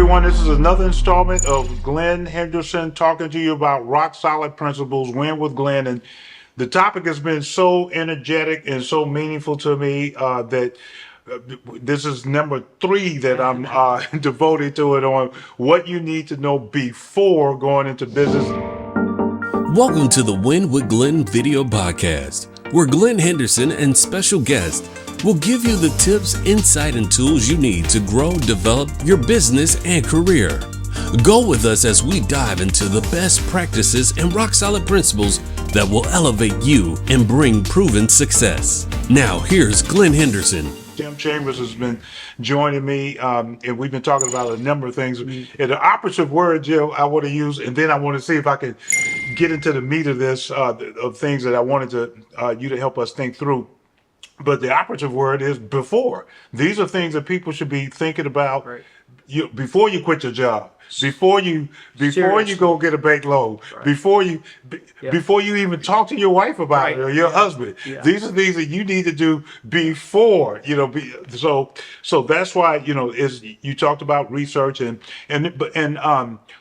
everyone. This is another installment of Glenn Henderson talking to you about rock solid principles, Win with Glenn. And the topic has been so energetic and so meaningful to me that this is number 3 that I'm devoted to it on what you need to know before going into business. Welcome to the Win with Glenn video podcast, where Glenn Henderson and special guest will give you the tips, insight, and tools you need to grow, develop your business and career. Go with us as we dive into the best practices and rock-solid principles that will elevate you and bring proven success. Now, here's Glenn Henderson. Tim Chambers has been joining me, and we've been talking about a number of things. And the operative word, Jill, I want to use, and then I want to see if I can get into the meat of this, of things that I wanted to you to help us think through. But the operative word is before. These are things that people should be thinking about before you quit your job, before you go get a bank loan, before you even talk to your wife about it or your husband. These are things that you need to do before, so that's why, is you talked about research and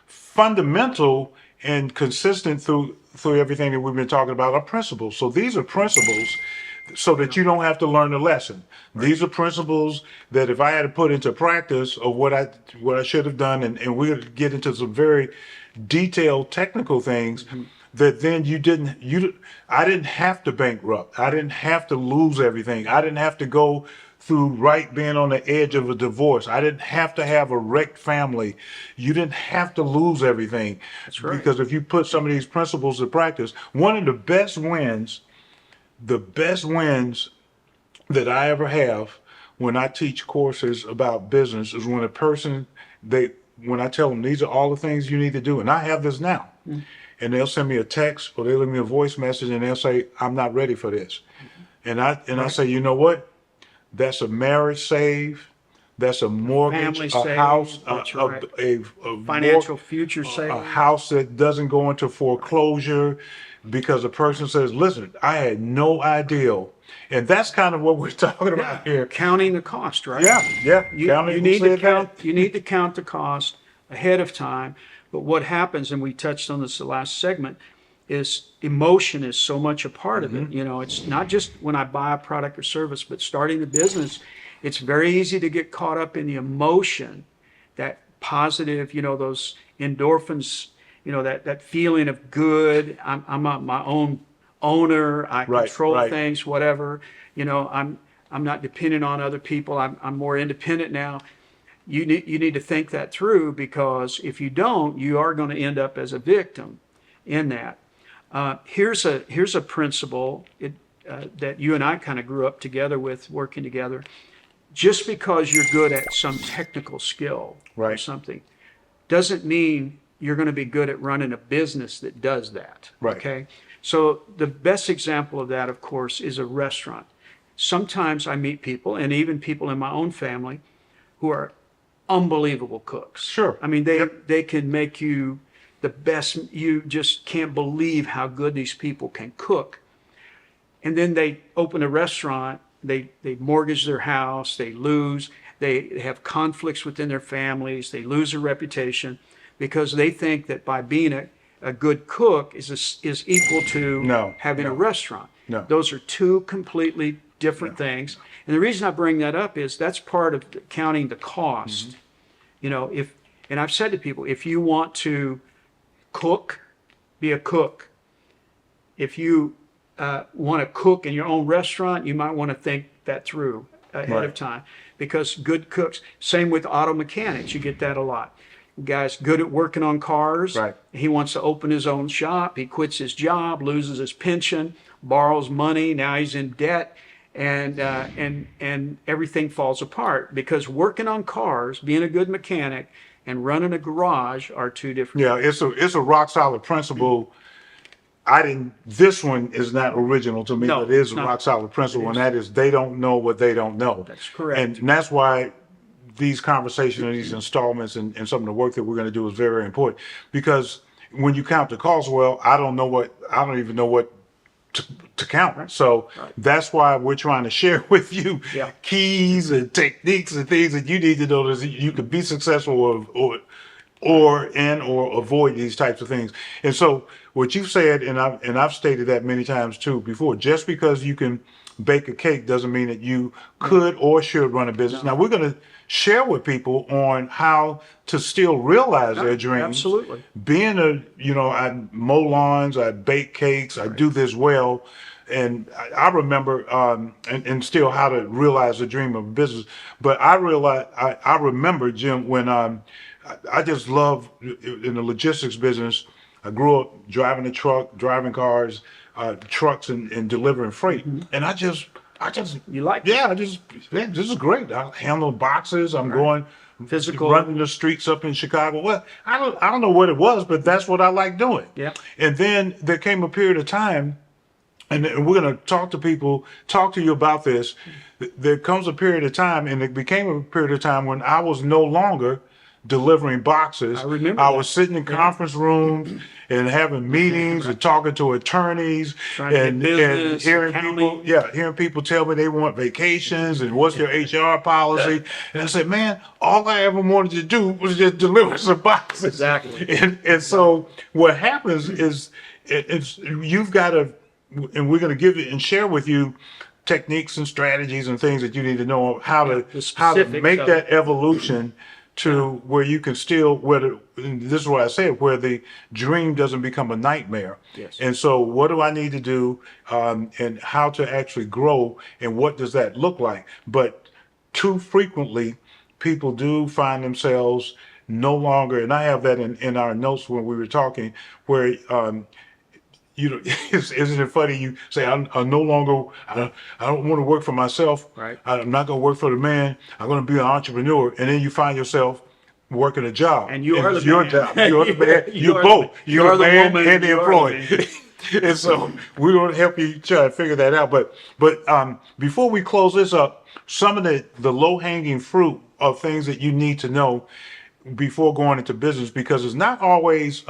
fundamental and consistent through everything that we've been talking about are principles. So these are principles so that you don't have to learn the lesson. These are principles that if I had to put into practice of what I should have done, and we'll get into some very detailed technical things, that then I didn't have to bankrupt. I didn't have to lose everything. I didn't have to go through being on the edge of a divorce. I didn't have to have a wrecked family. You didn't have to lose everything. That's right. Because if you put some of these principles to practice, one of the best wins that I ever have when I teach courses about business is when when I tell them these are all the things you need to do, and I have this now, and they'll send me a text or they'll leave me a voice message and they'll say, I'm not ready for this. And I say, you know what? That's a marriage saved. That's a mortgage, Family a house, a financial future saved. a house that doesn't go into foreclosure because a person says, listen, I had no idea. And that's kind of what we're talking about here. Counting the cost, right? Yeah. You need to count the cost ahead of time. But what happens, and we touched on this the last segment, is emotion is so much a part of it. It's not just when I buy a product or service, but starting the business, it's very easy to get caught up in the emotion, that positive, those endorphins, that feeling of good. I'm my own owner. I control things, whatever. I'm not dependent on other people. I'm more independent now. You need to think that through, because if you don't, you are going to end up as a victim in that. Here's a principle that you and I kind of grew up together with, working together. Just because you're good at some technical skill or something doesn't mean you're going to be good at running a business that does that. Okay? So the best example of that, of course, is a restaurant. Sometimes I meet people, and even people in my own family, who are unbelievable cooks. Sure. I mean, they can make you the best. You just can't believe how good these people can cook. And then they open a restaurant. They mortgage their house. They lose. They have conflicts within their families. They lose their reputation because they think that by being a good cook is equal to having a restaurant. No. Those are two completely different things. And the reason I bring that up is that's part of counting the cost. And I've said to people, if you want to cook, be a cook. If you want to cook in your own restaurant, you might want to think that through ahead of time, because good cooks, same with auto mechanics, you get that a lot. Guy's good at working on cars. He wants to open his own shop. He quits his job, loses his pension, borrows money. Now he's in debt, and everything falls apart because working on cars, being a good mechanic, and running a garage are two different. Yeah, it's a rock solid principle. This one is not original to me, but it is a rock solid principle, and that is they don't know what they don't know. That's correct. And that's why these conversations and these installments and some of the work that we're going to do is very, very important, because when you count the cost, I don't even know what to count. So that's why we're trying to share with you Yeah. keys and techniques and things that you need to know that you can be successful or avoid these types of things. And so what you've said, and I've stated that many times too before, just because you can bake a cake doesn't mean that you could or should run a business. Now we're going to share with people on how to still realize their dreams. Absolutely. Being I mow lawns, I bake cakes, I do this well. And I remember, and still how to realize the dream of business. But I remember, Jim, when I just love in the logistics business. I grew up driving a truck, driving cars, trucks, and delivering freight. And I just, You like this is great. I handle boxes. I'm going Physical. running the streets up in Chicago. Well, I don't know what it was, but that's what I like doing. Yeah. And then there came a period of time, and we're going to talk to you about this. There comes a period of time, and it became a period of time when I was no longer delivering boxes. I remember I that. was sitting in conference rooms and having meetings and talking to attorneys Trying to get and business, hearing accounting. hearing people tell me they want vacations and what's your HR policy. And I said, man, all I ever wanted to do was just deliver some boxes. Exactly. And so what happens is you've got to, and we're going to give you and share with you techniques and strategies and things that you need to know how to the specifics make of that evolution to where you can still, and this is what I said, where the dream doesn't become a nightmare. Yes. And so what do I need to do, and how to actually grow, and what does that look like? But too frequently, people do find themselves no longer, and I have that in our notes when we were talking, where isn't it funny? You say, I no longer, I don't want to work for myself. Right. I'm not going to work for the man. I'm going to be an entrepreneur. And then you find yourself working a job. And you are it's the your man. job. You're the man. You You're are both. the- You're the man woman, and the you are the employee. And so we're going to help you try to figure that out. But before we close this up, some of the low-hanging fruit of things that you need to know before going into business, because it's not always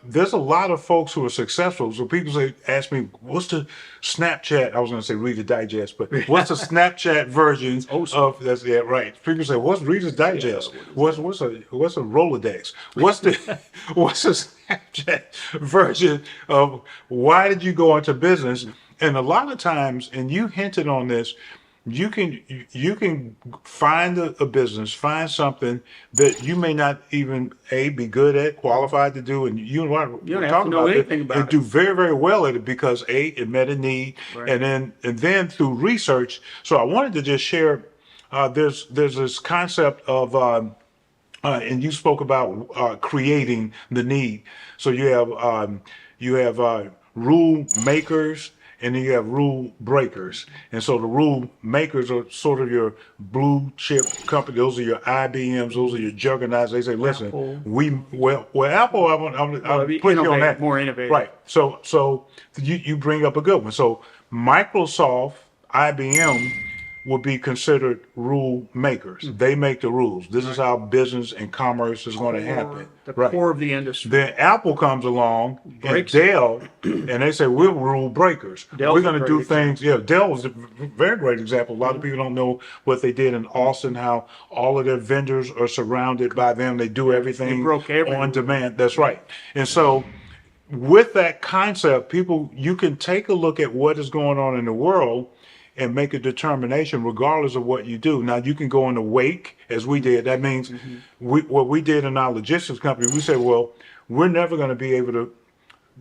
there's a lot of folks who are successful. So people ask me, what's the Snapchat? I was going to say Reader's Digest, but what's the Snapchat version of that's right? People say, what's Reader's Digest? What's a Rolodex? What's the Snapchat version of why did you go into business? And a lot of times, and you hinted on this, you can find a business, find something that you may not even be good at, qualified to do, and you don't have to know anything about and it. do very, very well at it because it met a need, Right. and then through research. So I wanted to just share. There's this concept of. And you spoke about creating the need. So you have rule makers, and then you have rule breakers. And so the rule makers are sort of your blue chip company. Those are your IBMs. Those are your juggernauts. They say, listen, Apple. Apple, I'll put you on innovate, that. more innovative. Right. So you bring up a good one. So Microsoft, IBM would be considered rule makers. They make the rules. This is how business and commerce is going to happen. The Right. core of the industry. Then Apple comes along and Breaks Dell, and they say we're rule breakers. Dell's We're a going to great do example. things. Yeah, Dell was a very great example. A lot of people don't know what they did in Austin. How all of their vendors are surrounded by them. They do everything They broke every on rule. demand. That's right. And so, with that concept, you can take a look at what is going on in the world and make a determination regardless of what you do. Now you can go in the wake as we did. That means what we did in our logistics company, we said, well, we're never going to be able to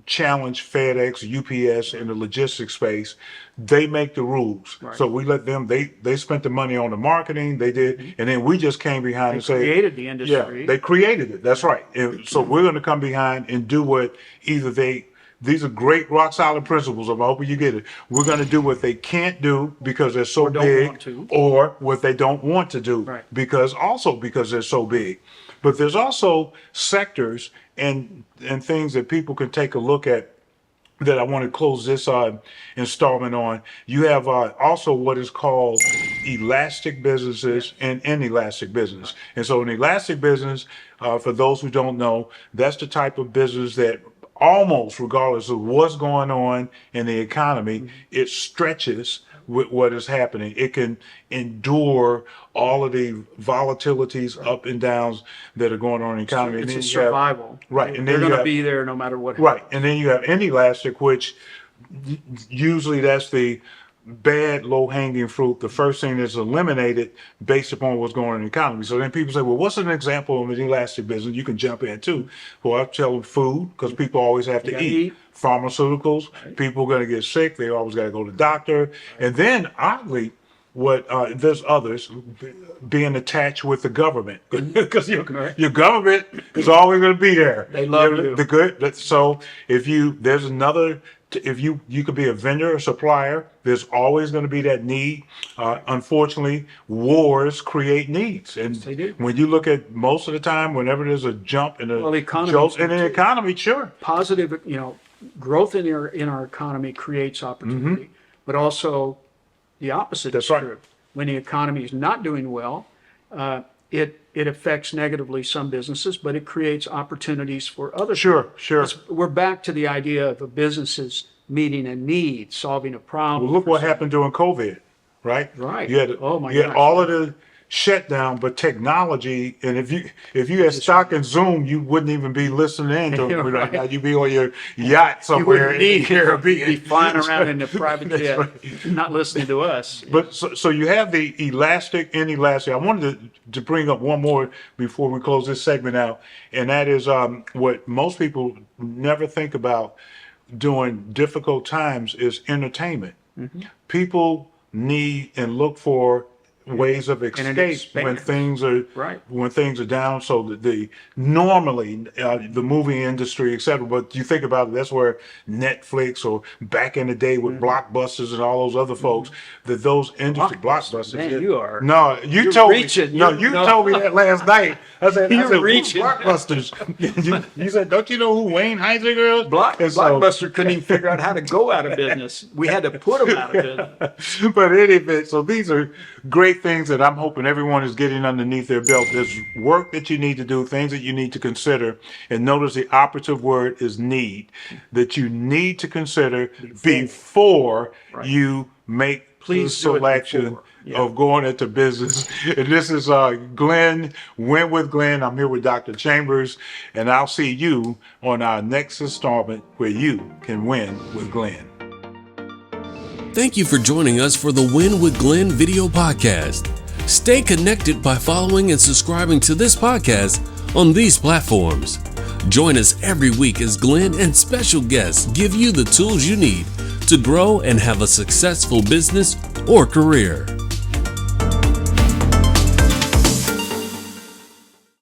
challenge FedEx, UPS in the logistics space. They make the rules. Right. So we let them, they spent the money on the marketing, they did, and then we just came behind and say, Created the industry. yeah, they created it. That's right. And so we're going to come behind and do what either these are great rock solid principles. I'm hoping you get it. We're going to do what they can't do because they're so don't big, want to. or what they don't want to do Right. because they're so big. But there's also sectors and things that people can take a look at that I want to close this installment on. You have also what is called elastic businesses and inelastic business. And so an elastic business, for those who don't know, that's the type of business that almost regardless of what's going on in the economy, it stretches with what is happening. It can endure all of the volatilities, up and downs that are going on in the economy. It's And a then you have- survival. right, and then they're you going to have- be there no matter what. Right, and then you have inelastic, which usually that's the bad low-hanging fruit, the first thing that's eliminated based upon what's going on in the economy. So then people say, well, what's an example of an elastic business? You can jump in too. Well, I tell them food, because people always have to gotta eat. eat. Pharmaceuticals, people are going to get sick. They always got to go to the doctor. And then oddly, there's others being attached with the government, because your government is always going to be there. They love They're you. the good. So there's another. If you could be a vendor or supplier, there's always going to be that need. Unfortunately, wars create needs, and they do. when you look at most of the time, whenever there's a jump in Well, the a economy's jolt in an too. economy, sure. Positive, growth in our economy creates opportunity, but also the opposite That's is right. true. When the economy is not doing well, it affects negatively some businesses, but it creates opportunities for others. Sure. We're back to the idea of a businesses meeting a need, solving a problem. Well, look what happened during COVID, right? Right. You had, Oh, my you had gosh. all of the shutdown, but technology, and if you had stock in Zoom, you wouldn't even be listening in to it right Right. now. You'd be on your yacht somewhere in the Be Caribbean. flying around in a private That's jet, right. not listening to us. But so you have the elastic, inelastic. I wanted to bring up one more before we close this segment out, and that is what most people never think about during difficult times is entertainment. People need and look for ways of escape when expands. things are Right. when things are down. So that the normally the movie industry, etc. But you think about it, that's where Netflix or back in the day with Blockbusters and all those other folks, that those industry Blockbuster. Blockbusters. Man, you are- No, you're told reaching. me. No, You you know. told me that last night. I said, You're "Who's reaching." Blockbusters. you said, don't you know who Wayne Heisinger is? And so- Blockbuster couldn't even figure out how to go out of business. We had to put them out of business. But in any event, so these are great things that I'm hoping everyone is getting underneath their belt. There's work that you need to do, things that you need to consider. And notice the operative word is need, that you need to consider before you make Please the do it selection before. Yeah. of going into business. And this is Glenn, Win with Glenn. I'm here with Dr. Chambers, and I'll see you on our next installment where you can win with Glenn. Thank you for joining us for the Win with Glenn video podcast. Stay connected by following and subscribing to this podcast on these platforms. Join us every week as Glenn and special guests give you the tools you need to grow and have a successful business or career.